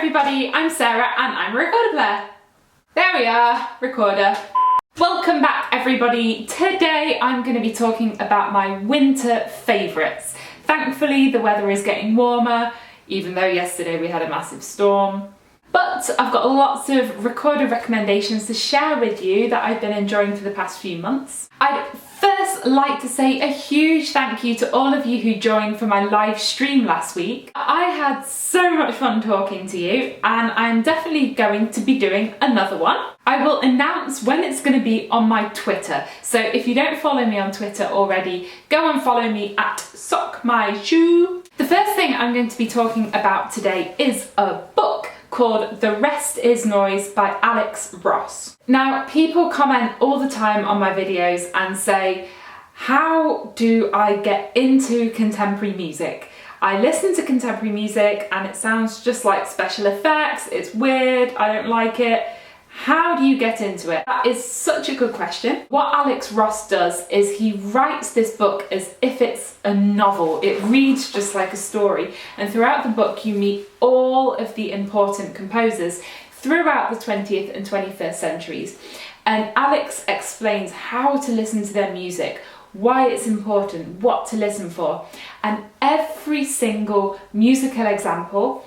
everybody, I'm Sarah and I'm a recorder player. There we are, recorder. Welcome back everybody. Today I'm going to be talking about my winter favourites. Thankfully the weather is getting warmer, even though yesterday we had a massive storm. But I've got lots of recorder recommendations to share with you that I've been enjoying for the past few months. I'd first like to say a huge thank you to all of you who joined for my live stream last week. I had so much fun talking to you and I'm definitely going to be doing another one. I will announce when it's going to be on my Twitter, so if you don't follow me on Twitter already, go and follow me at sockmyshoe. The first thing I'm going to be talking about today is a book called The Rest Is Noise by Alex Ross. Now, people comment all the time on my videos and say, how do I get into contemporary music? I listen to contemporary music and it sounds just like special effects, it's weird, I don't like it. How do you get into it? That is such a good question. What Alex Ross does is he writes this book as if it's a novel. It reads just like a story, and throughout the book you meet all of the important composers throughout the 20th and 21st centuries. And Alex explains how to listen to their music, why it's important, what to listen for, and every single musical example.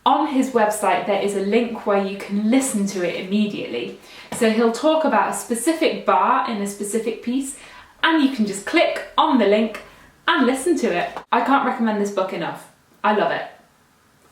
On his website there is a link where you can listen to it immediately. So he'll talk about a specific bar in a specific piece and you can just click on the link and listen to it. I can't recommend this book enough. I love it.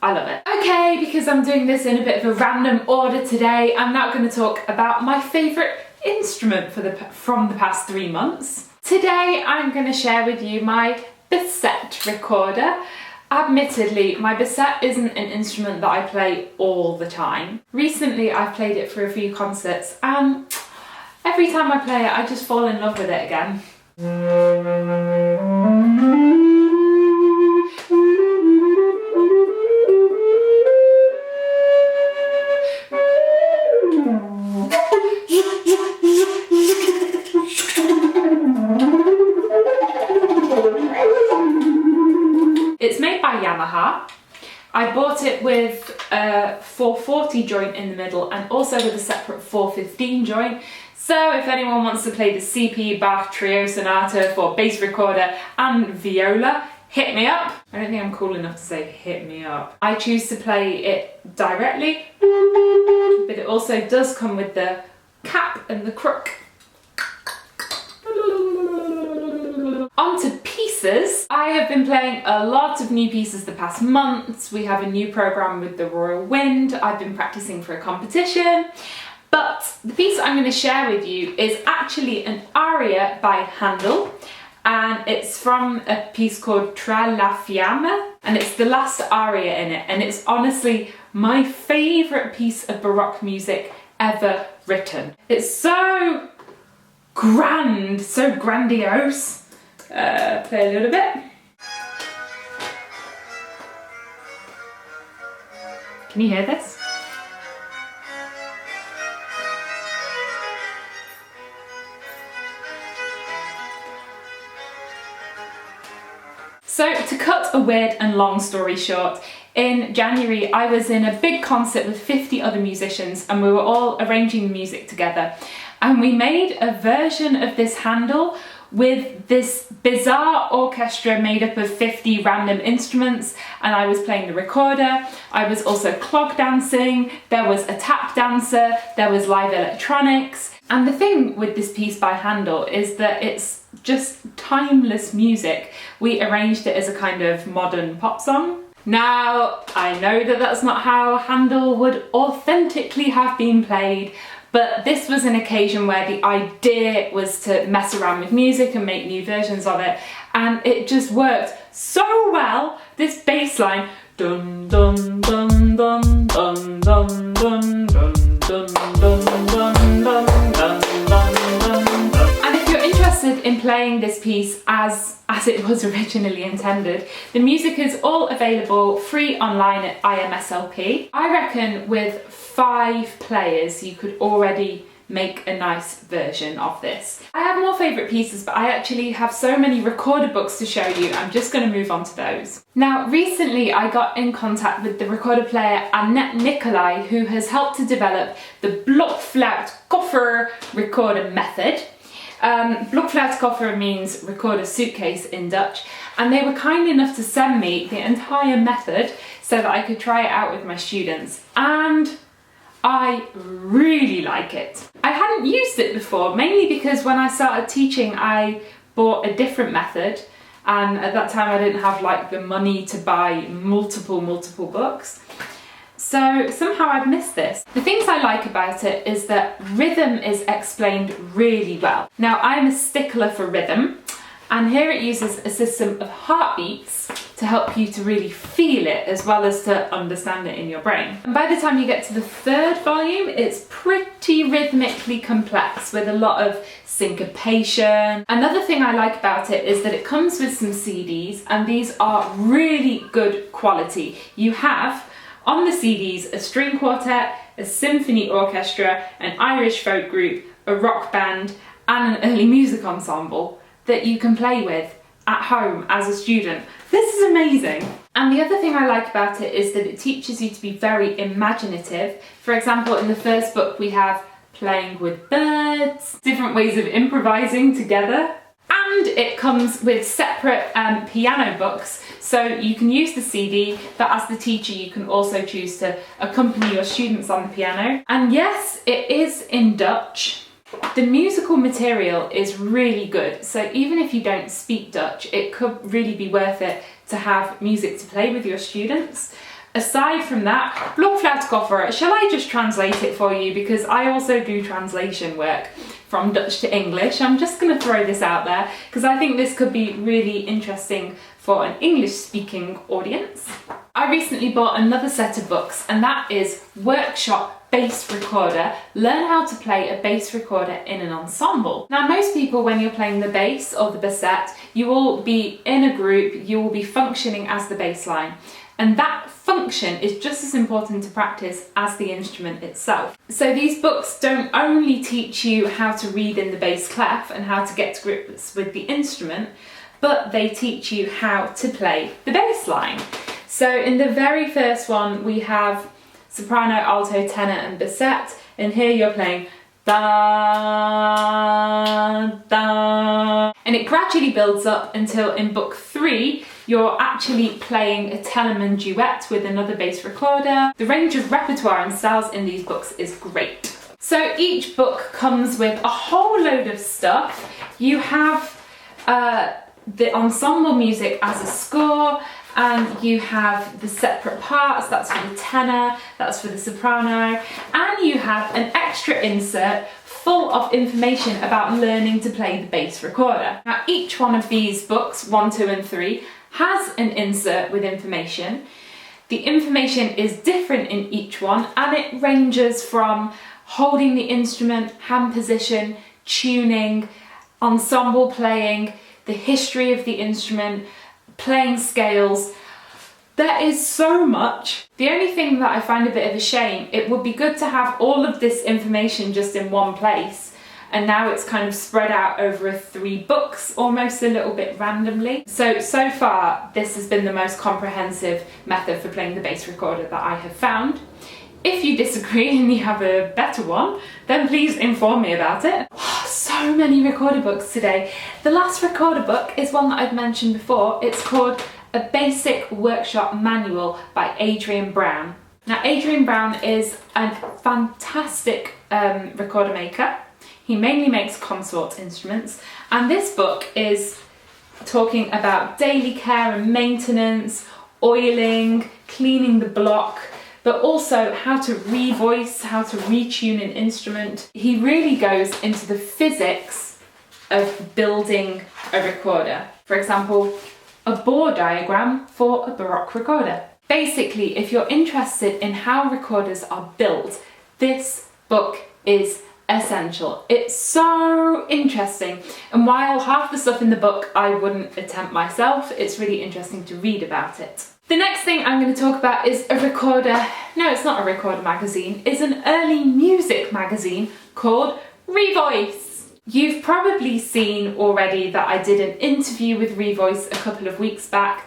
I love it. Okay, because I'm doing this in a bit of a random order today, I'm now going to talk about my favourite instrument from the past 3 months. Today I'm going to share with you my basset recorder. Admittedly, my basset isn't an instrument that I play all the time. Recently I've played it for a few concerts and every time I play it I just fall in love with it again. It's made by Yamaha. I bought it with a 440 joint in the middle and also with a separate 415 joint. So if anyone wants to play the CP Bach Trio Sonata for bass recorder and viola, hit me up. I don't think I'm cool enough to say hit me up. I choose to play it directly, but it also does come with the cap and the crook. On to pieces. I have been playing a lot of new pieces the past months. We have a new programme with the Royal Wind. I've been practising for a competition. But the piece I'm going to share with you is actually an aria by Handel. And it's from a piece called Tra la fiamme. And it's the last aria in it. And it's honestly my favourite piece of Baroque music ever written. It's so grand, so grandiose. Play a little bit. Can you hear this? So to cut a weird and long story short, in January I was in a big concert with 50 other musicians and we were all arranging the music together. And we made a version of this Handel with this bizarre orchestra made up of 50 random instruments, and I was playing the recorder. I was also clog dancing, there was a tap dancer, there was live electronics. And the thing with this piece by Handel is that it's just timeless music. We arranged it as a kind of modern pop song. Now, I know that that's not how Handel would authentically have been played, but this was an occasion where the idea was to mess around with music and make new versions of it, and it just worked so well. This bass line, dun dun dun dun dun dun dun dun dun dun dun dun dun dun. And if you're interested in playing this piece as it was originally intended, the music is all available free online at IMSLP. I reckon with 5 players you could already make a nice version of this. I have more favourite pieces, but I actually have so many recorder books to show you, I'm just going to move on to those. Now, recently I got in contact with the recorder player Annette Nicolai, who has helped to develop the Blokfluitkoffer recorder method. Blokfluitkoffer means recorder suitcase in Dutch, and they were kind enough to send me the entire method so that I could try it out with my students, and I really like it. I hadn't used it before, mainly because when I started teaching I bought a different method, and at that time I didn't have like the money to buy multiple books. So somehow I've missed this. The things I like about it is that rhythm is explained really well. Now, I'm a stickler for rhythm, and here it uses a system of heartbeats to help you to really feel it as well as to understand it in your brain. And by the time you get to the third volume, it's pretty rhythmically complex with a lot of syncopation. Another thing I like about it is that it comes with some CDs, and these are really good quality. You have on the CDs a string quartet, a symphony orchestra, an Irish folk group, a rock band, and an early music ensemble that you can play with at home as a student. This is amazing. And the other thing I like about it is that it teaches you to be very imaginative. For example, in the first book we have playing with birds, different ways of improvising together. And it comes with separate piano books, so you can use the CD, but as the teacher you can also choose to accompany your students on the piano. And yes, it is in Dutch. The musical material is really good, so even if you don't speak Dutch, it could really be worth it to have music to play with your students. Aside from that, Blokfluitkoffer, shall I just translate it for you, because I also do translation work from Dutch to English. I'm just going to throw this out there because I think this could be really interesting for an English-speaking audience. I recently bought another set of books, and that is Workshop Bass Recorder, Learn How to Play a Bass Recorder in an Ensemble. Now, most people, when you're playing the bass or the basset, you will be in a group, you will be functioning as the bass line. And that function is just as important to practice as the instrument itself. So these books don't only teach you how to read in the bass clef and how to get to grips with the instrument, but they teach you how to play the bass line. So in the very first one, we have soprano, alto, tenor, and basset, and here you're playing da, da, and it gradually builds up until in book 3, you're actually playing a Telemann duet with another bass recorder. The range of repertoire and styles in these books is great. So each book comes with a whole load of stuff. You have the ensemble music as a score, and you have the separate parts, that's for the tenor, that's for the soprano, and you have an extra insert full of information about learning to play the bass recorder. Now, each one of these books, 1, 2, and 3, has an insert with information. The information is different in each one, and it ranges from holding the instrument, hand position, tuning, ensemble playing, the history of the instrument, playing scales. There is so much. The only thing that I find a bit of a shame, it would be good to have all of this information just in one place, and now it's kind of spread out over 3 books, almost a little bit randomly. So far, this has been the most comprehensive method for playing the bass recorder that I have found. If you disagree and you have a better one, then please inform me about it. So many recorder books today. The last recorder book is one that I've mentioned before. It's called A Basic Workshop Manual by Adrian Brown. Now, Adrian Brown is a fantastic recorder maker. He mainly makes consort instruments, and this book is talking about daily care and maintenance, oiling, cleaning the block, but also how to revoice, how to retune an instrument. He really goes into the physics of building a recorder. For example, a bore diagram for a Baroque recorder. Basically, if you're interested in how recorders are built, this book is essential. It's so interesting, and while half the stuff in the book I wouldn't attempt myself, it's really interesting to read about it. The next thing I'm going to talk about is a recorder. No, it's not a recorder magazine. It's an early music magazine called Revoice. You've probably seen already that I did an interview with Revoice a couple of weeks back,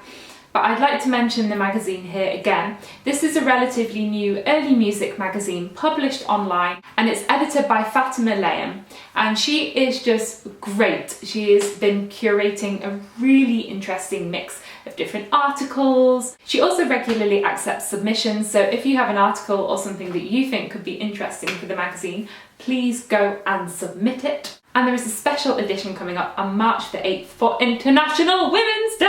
but I'd like to mention the magazine here again. This is a relatively new early music magazine published online, and it's edited by Fatima Layam, and she is just great. She has been curating a really interesting mix of different articles. She also regularly accepts submissions, so if you have an article or something that you think could be interesting for the magazine, please go and submit it. And there is a special edition coming up on March the 8th for International Women's Day!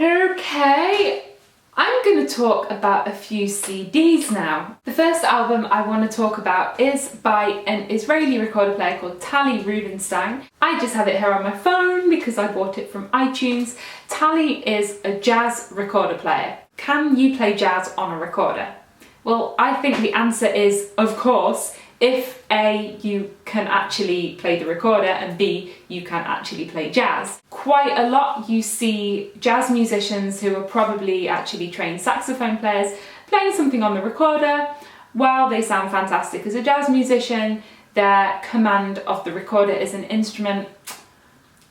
Okay, I'm going to talk about a few CDs now. The first album I want to talk about is by an Israeli recorder player called Tali Rubinstein. I just have it here on my phone because I bought it from iTunes. Tali is a jazz recorder player. Can you play jazz on a recorder? Well, I think the answer is, of course, if A, you can actually play the recorder, and B, you can actually play jazz. Quite a lot you see jazz musicians who are probably actually trained saxophone players playing something on the recorder. While they sound fantastic as a jazz musician, their command of the recorder as an instrument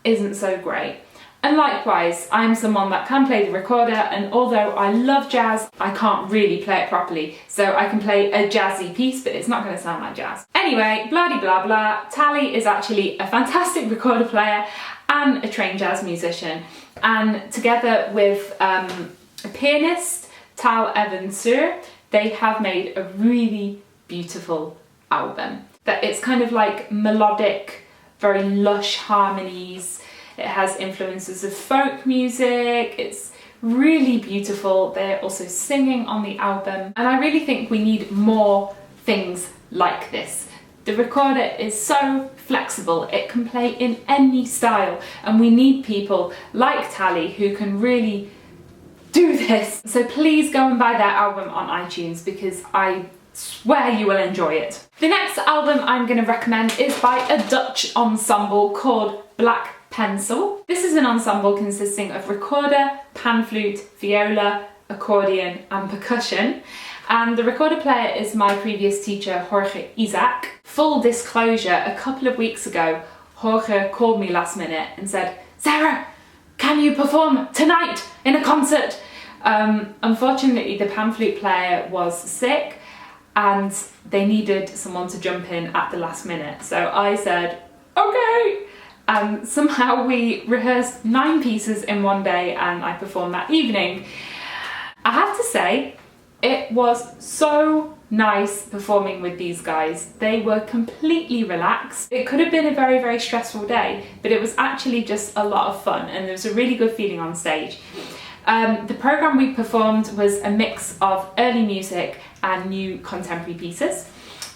isn't so great. And likewise, I'm someone that can play the recorder, and although I love jazz, I can't really play it properly. So I can play a jazzy piece, but it's not going to sound like jazz. Anyway, blah blah blah, Tali is actually a fantastic recorder player and a trained jazz musician. And together with a pianist, Tal Even-Tzur, they have made a really beautiful album. That it's kind of like melodic, very lush harmonies. It has influences of folk music. It's really beautiful. They're also singing on the album. And I really think we need more things like this. The recorder is so flexible. It can play in any style. And we need people like Tali who can really do this. So please go and buy their album on iTunes because I swear you will enjoy it. The next album I'm going to recommend is by a Dutch ensemble called Paetzold. This is an ensemble consisting of recorder, pan flute, viola, accordion and percussion. And the recorder player is my previous teacher, Jorge Isaac. Full disclosure, a couple of weeks ago, Jorge called me last minute and said, "Sarah, can you perform tonight in a concert?" Unfortunately, the pan flute player was sick and they needed someone to jump in at the last minute. So I said, okay. And somehow we rehearsed 9 pieces in one day and I performed that evening. I have to say, it was so nice performing with these guys. They were completely relaxed. It could have been a very, very stressful day, but it was actually just a lot of fun and there was a really good feeling on stage. The programme we performed was a mix of early music and new contemporary pieces.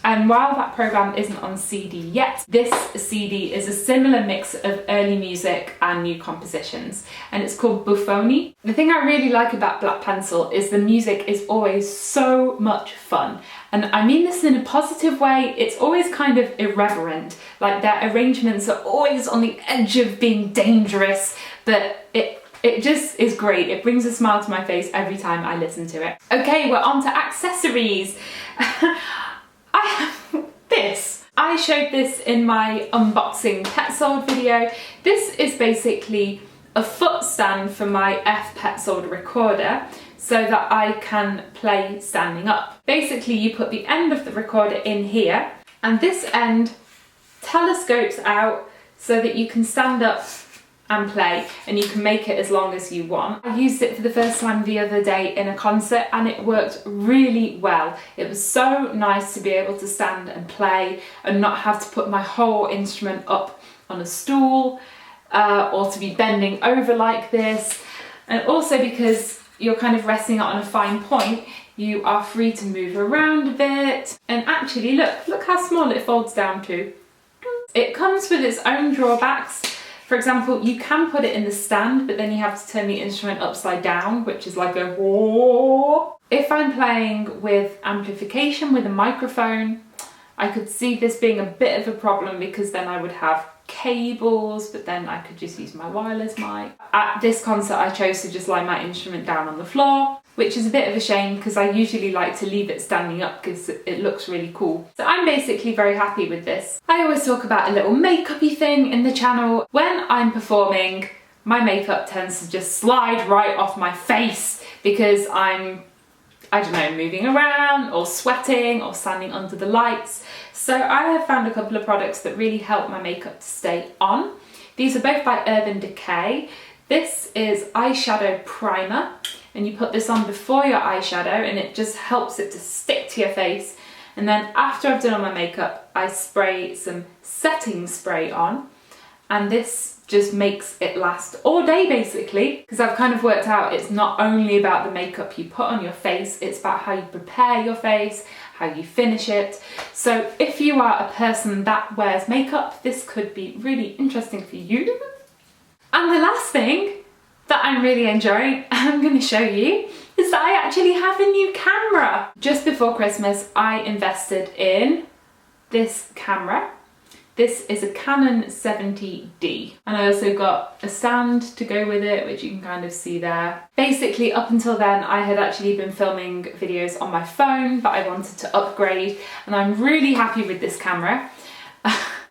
And while that programme isn't on CD yet, this CD is a similar mix of early music and new compositions, and it's called Buffoni. The thing I really like about Paetzold is the music is always so much fun. And I mean this in a positive way. It's always kind of irreverent, like their arrangements are always on the edge of being dangerous, but it just is great. It brings a smile to my face every time I listen to it. Okay, we're on to accessories. I have this. I showed this in my unboxing Paetzold video. This is basically a foot stand for my Paetzold recorder so that I can play standing up. Basically, you put the end of the recorder in here and this end telescopes out so that you can stand up and play, and you can make it as long as you want. I used it for the first time the other day in a concert and it worked really well. It was so nice to be able to stand and play and not have to put my whole instrument up on a stool or to be bending over like this. And also because you're kind of resting it on a fine point, you are free to move around a bit. And actually look how small it folds down to. It comes with its own drawbacks. For example, you can put it in the stand, but then you have to turn the instrument upside down, which is like a whoa. If I'm playing with amplification with a microphone, I could see this being a bit of a problem because then I would have cables, but then I could just use my wireless mic. At this concert I chose to just lie my instrument down on the floor, which is a bit of a shame because I usually like to leave it standing up because it looks really cool. So I'm basically very happy with this. I always talk about a little makeup-y thing in the channel. When I'm performing, my makeup tends to just slide right off my face because I'm, I don't know, moving around or sweating or standing under the lights. So I have found a couple of products that really help my makeup to stay on. These are both by Decay. This is eyeshadow primer, and you put this on before your eyeshadow and it just helps it to stick to your face. And then after I've done all my makeup, I spray some setting spray on, and this just makes it last all day basically, because I've kind of worked out it's not only about the makeup you put on your face, it's about how you prepare your face, how you finish it. So if you are a person that wears makeup, this could be really interesting for you. And the last thing that I'm really enjoying, and I'm going to show you, is that I actually have a new camera. Just before Christmas, I invested in this camera. This is a Canon 70D, and I also got a stand to go with it, which you can kind of see there. Basically, up until then, I had actually been filming videos on my phone, but I wanted to upgrade, and I'm really happy with this camera.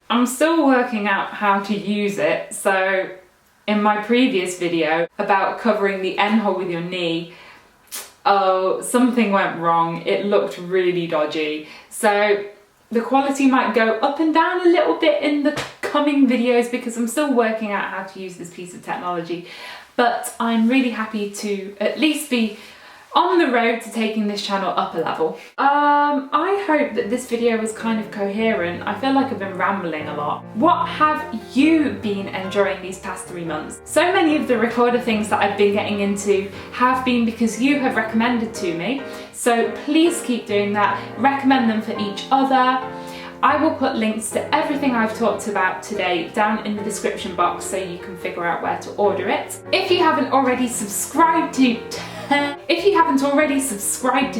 I'm still working out how to use it, so in my previous video about covering the N-hole with your knee, oh, something went wrong. It looked really dodgy. So the quality might go up and down a little bit in the coming videos because I'm still working out how to use this piece of technology. But I'm really happy to at least be on the road to taking this channel up a level. I hope that this video was kind of coherent. I feel like I've been rambling a lot. What have you been enjoying these past 3 months? So many of the recorder things that I've been getting into have been because you have recommended to me. So please keep doing that. Recommend them for each other. I will put links to everything I've talked about today down in the description box so you can figure out where to order it. If you haven't already subscribed to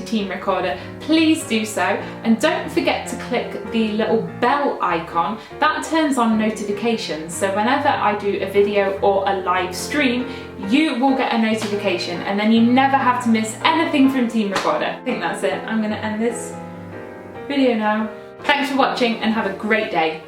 Team Recorder, please do so, and don't forget to click the little bell icon. That turns on notifications, so whenever I do a video or a live stream, you will get a notification, and then you never have to miss anything from Team Recorder. I think that's it. I'm going to end this video now. Thanks for watching and have a great day.